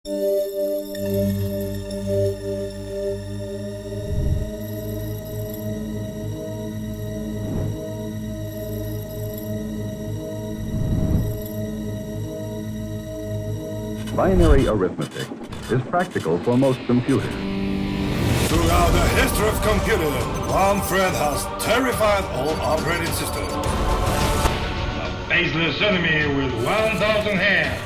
Binary arithmetic is practical for most computers. Throughout the history of computing, one threat has terrified all operating systems. A faceless enemy with 1,000 hands.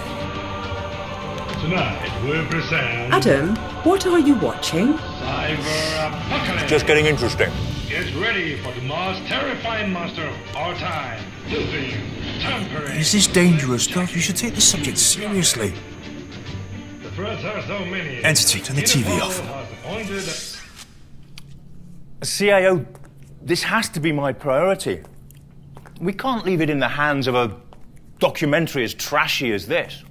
Tonight we present... Adam, what are you watching? Cyber Apocalypse. Just getting interesting. Get ready for the most terrifying monster of our time. Duping, tampering... This is dangerous stuff. You should take this subject seriously. The threats are so many. NTT, turn the TV off. CIO, this has to be my priority. We can't leave it in the hands of a documentary as trashy as this.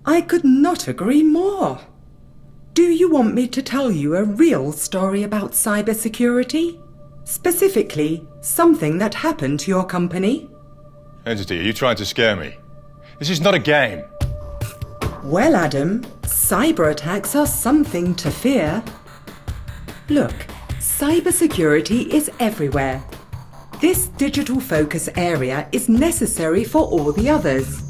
I could not agree more. Do you want me to tell you a real story about cybersecurity? Specifically, something that happened to your company? Entity, are you trying to scare me? This is not a game. Well, Adam, cyber attacks are something to fear. Look, cybersecurity is everywhere. This digital focus area is necessary for all the others.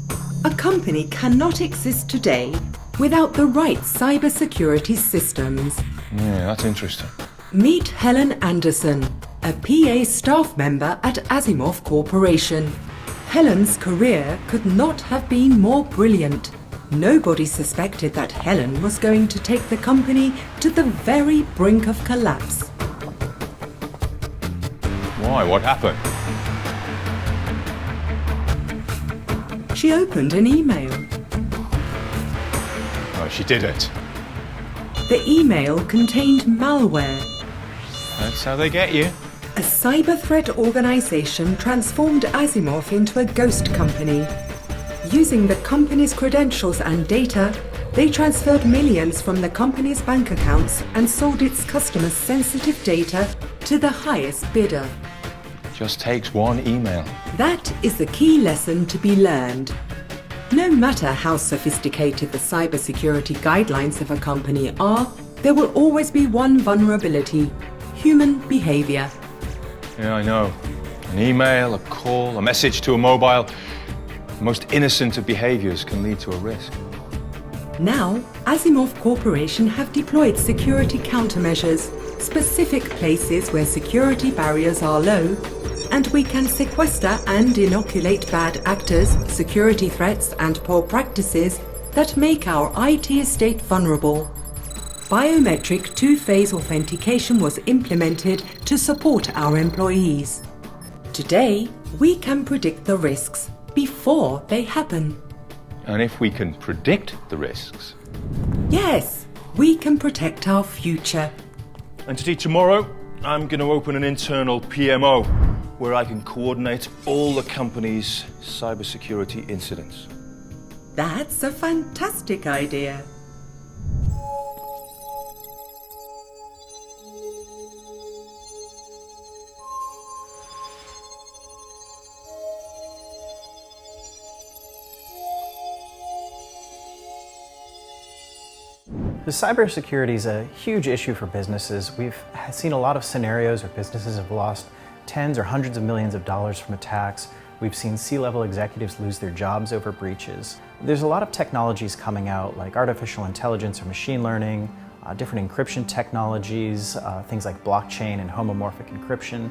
A company cannot exist today without the right cybersecurity systems. Yeah, that's interesting. Meet Helen Anderson, a PA staff member at Asimov Corporation. Helen's career could not have been more brilliant. Nobody suspected that Helen was going to take the company to the very brink of collapse. Why? What happened? She opened an email. Oh, she did it. The email contained malware. That's how they get you. A cyber threat organization transformed Asimov into a ghost company. Using the company's credentials and data, they transferred millions from the company's bank accounts and sold its customers' sensitive data to the highest bidder. Just takes one email. That is the key lesson to be learned. No matter how sophisticated the cybersecurity guidelines of a company are, there will always be one vulnerability: human behavior. Yeah, I know. An email, a call, a message to a mobile. The most innocent of behaviors can lead to a risk. Now, Asimov Corporation have deployed security countermeasures, specific places where security barriers are low, and we can sequester and inoculate bad actors, security threats, and poor practices that make our IT estate vulnerable. Biometric two-phase authentication was implemented to support our employees. Today, we can predict the risks before they happen. And if we can predict the risks... Yes, we can protect our future. Entity, tomorrow, I'm going to open an internal PMO where I can coordinate all the company's cybersecurity incidents. That's a fantastic idea. The cybersecurity is a huge issue for businesses. We've seen a lot of scenarios where businesses have lost tens or hundreds of millions of dollars from attacks. We've seen C-level executives lose their jobs over breaches. There's a lot of technologies coming out like artificial intelligence or machine learning, different encryption technologies, things like blockchain and homomorphic encryption.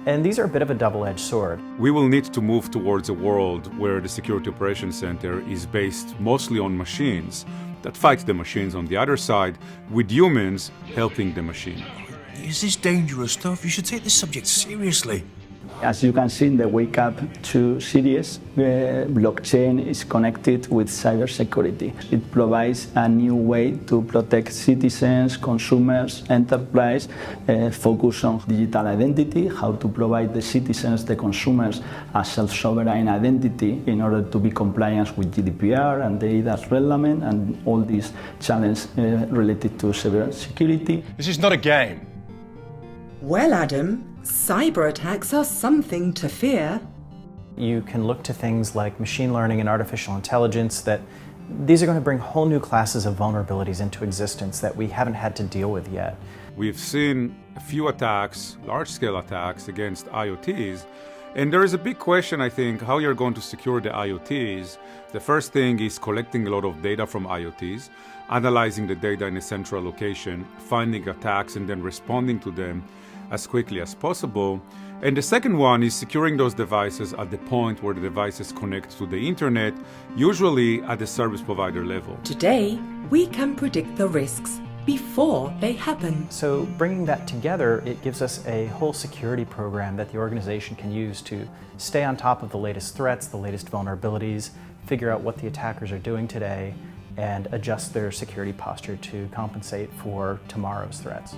And these are a bit of a double-edged sword. We will need to move towards a world where the Security Operations Center is based mostly on machines that fight the machines on the other side, with humans helping the machine. This is dangerous stuff. You should take this subject seriously. As you can see in the Wake Up 2 series, blockchain is connected with cybersecurity. It provides a new way to protect citizens, consumers, enterprise, focus on digital identity, how to provide the citizens, the consumers, a self-sovereign identity in order to be compliant with GDPR and the eIDAS regulamen and all these challenges related to cybersecurity. This is not a game. Well, Adam, cyber attacks are something to fear. You can look to things like machine learning and artificial intelligence that These are going to bring whole new classes of vulnerabilities into existence that we haven't had to deal with yet. We've seen a few attacks, large-scale attacks against IoTs, and there is a big question, I think, how you're going to secure the IoTs. The first thing is collecting a lot of data from IoTs, analyzing the data in a central location, finding attacks and then responding to them as quickly as possible. And the second one is securing those devices at the point where the devices connect to the internet, usually at the service provider level. Today, we can predict the risks before they happen. So bringing that together, it gives us a whole security program that the organization can use to stay on top of the latest threats, the latest vulnerabilities, figure out what the attackers are doing today, and adjust their security posture to compensate for tomorrow's threats.